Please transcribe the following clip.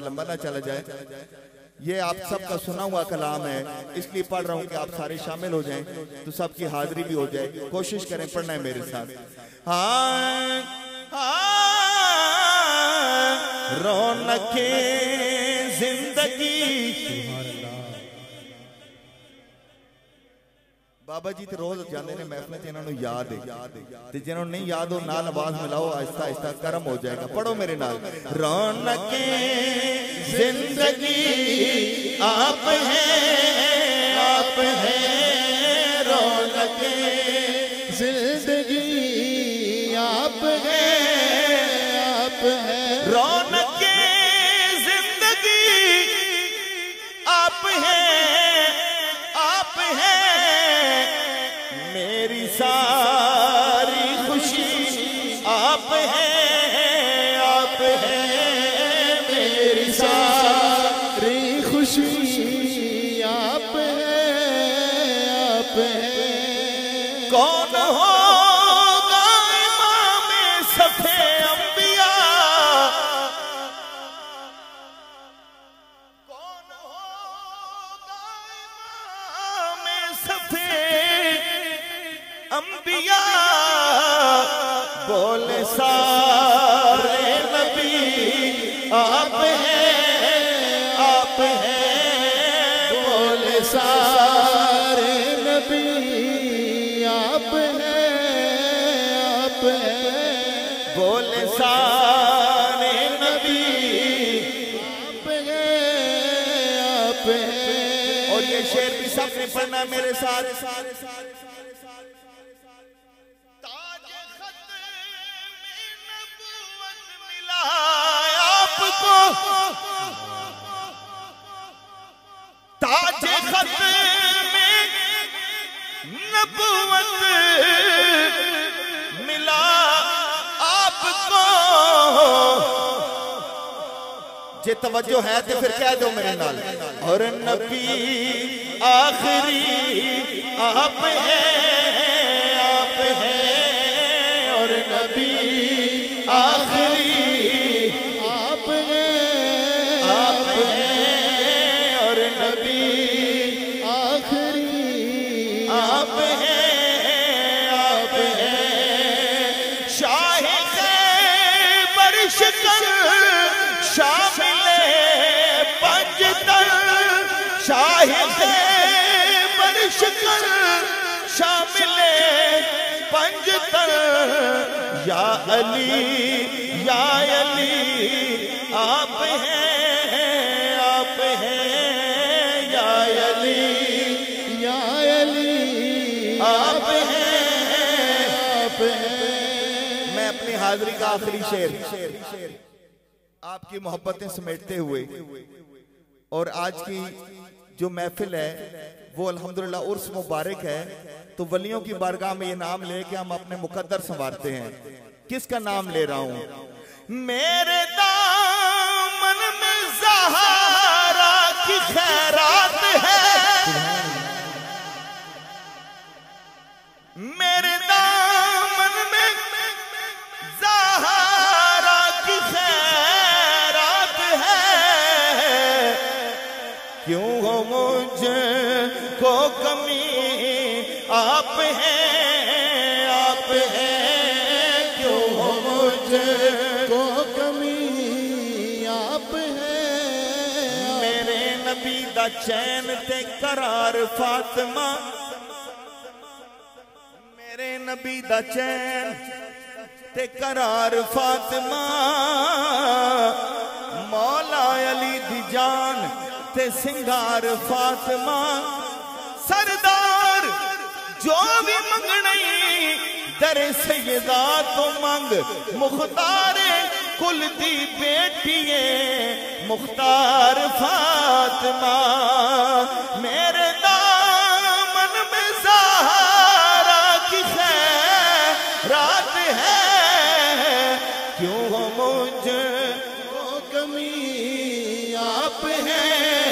زیادہ لمبا نہ چلا جائے. یہ آپ سب کا سنا ہوا کلام ہے، اس لیے پڑھ رہا ہوں کہ آپ سارے شامل ہو جائیں تو سب کی حاضری بھی ہو جائے. کوشش کریں، پڑھنا ہے میرے ساتھ. رونق زندگی. بابا جی تے روز جانے نے محفل تے انہوں نے یاد ہے تے جنہوں نے نہیں یاد ہو نال آواز ملاؤ، آہستہ آہستہ کرم ہو جائے گا. پڑھو میرے نال. رونق زندگی آپ ہیں، آپ ہیں. رونق زندگی آپ ہیں، آپ ہیں. رونق زندگی آپ ہیں، آپ ہیں. میری ساری خوشی آپ ہیں، آپ ہیں. میری ساری خوشی آپ ہیں، آپ ہیں. کون ہوگا امام صف انبیاء؟ کون ہوگا امام صف انبیاء؟ بولے سارے نبی آپ ہیں، آپ ہیں. بولے سارے نبی آپ ہیں، آپ ہیں. بولے سارے نبی آپ ہیں، آپ ہیں. اور یہ شعر بھی سب نے پڑھنا میرے ساتھ. تاج ختم نبوت ملا آپ کو، تاج ختم نبوت ملا آپ کو. جے توجہ ہے تو پھر کہہ دو میرے نال. اور نبی آخری آپ ہیں، آپ ہیں. اور نبی آخری آپ ہیں، آپ ہیں. اور نبی آخری آپ ہیں، آپ ہیں. شاہ خیبر شکر شامل پنجتن. شاہ خیبر شکر شامل پنجتن. یا علی، یا علی آپ ہیں، آپ ہیں. یا علی، یا علی آپ ہیں، آپ ہیں. میں اپنی حاضری کا آخری شعر آپ کی محبتیں سمیٹتے ہوئے، اور آج کی جو محفل ہے وہ الحمدللہ عرس مبارک ہے، تو ولیوں کی بارگاہ میں یہ نام لے کے ہم اپنے مقدر سنوارتے ہیں. کس کا نام لے رہا ہوں؟ میرے دامن میں زہرا کی خیرات ہے. میرے دامن میں زہرا کی خیرات ہے. کیوں ہو مجھ کو کمی آپ ہیں، آپ ہیں. کیوں ہو مجھ کو کمی آپ ہیں. میرے نبی دا چین تے قرار فاطمہ. میرے نبی دا چین تے قرار فاطمہ. مولا علی دی جان تے سنگار فاطمہ. سردار جو بھی منگنی در سیدہ تو منگ. مختار کل دی بیٹیے مختار فاطمہ. میرے دامن میں زہرا کی خیرات ہے. کیوں ہو مجھ کو کمی آپ ہیں،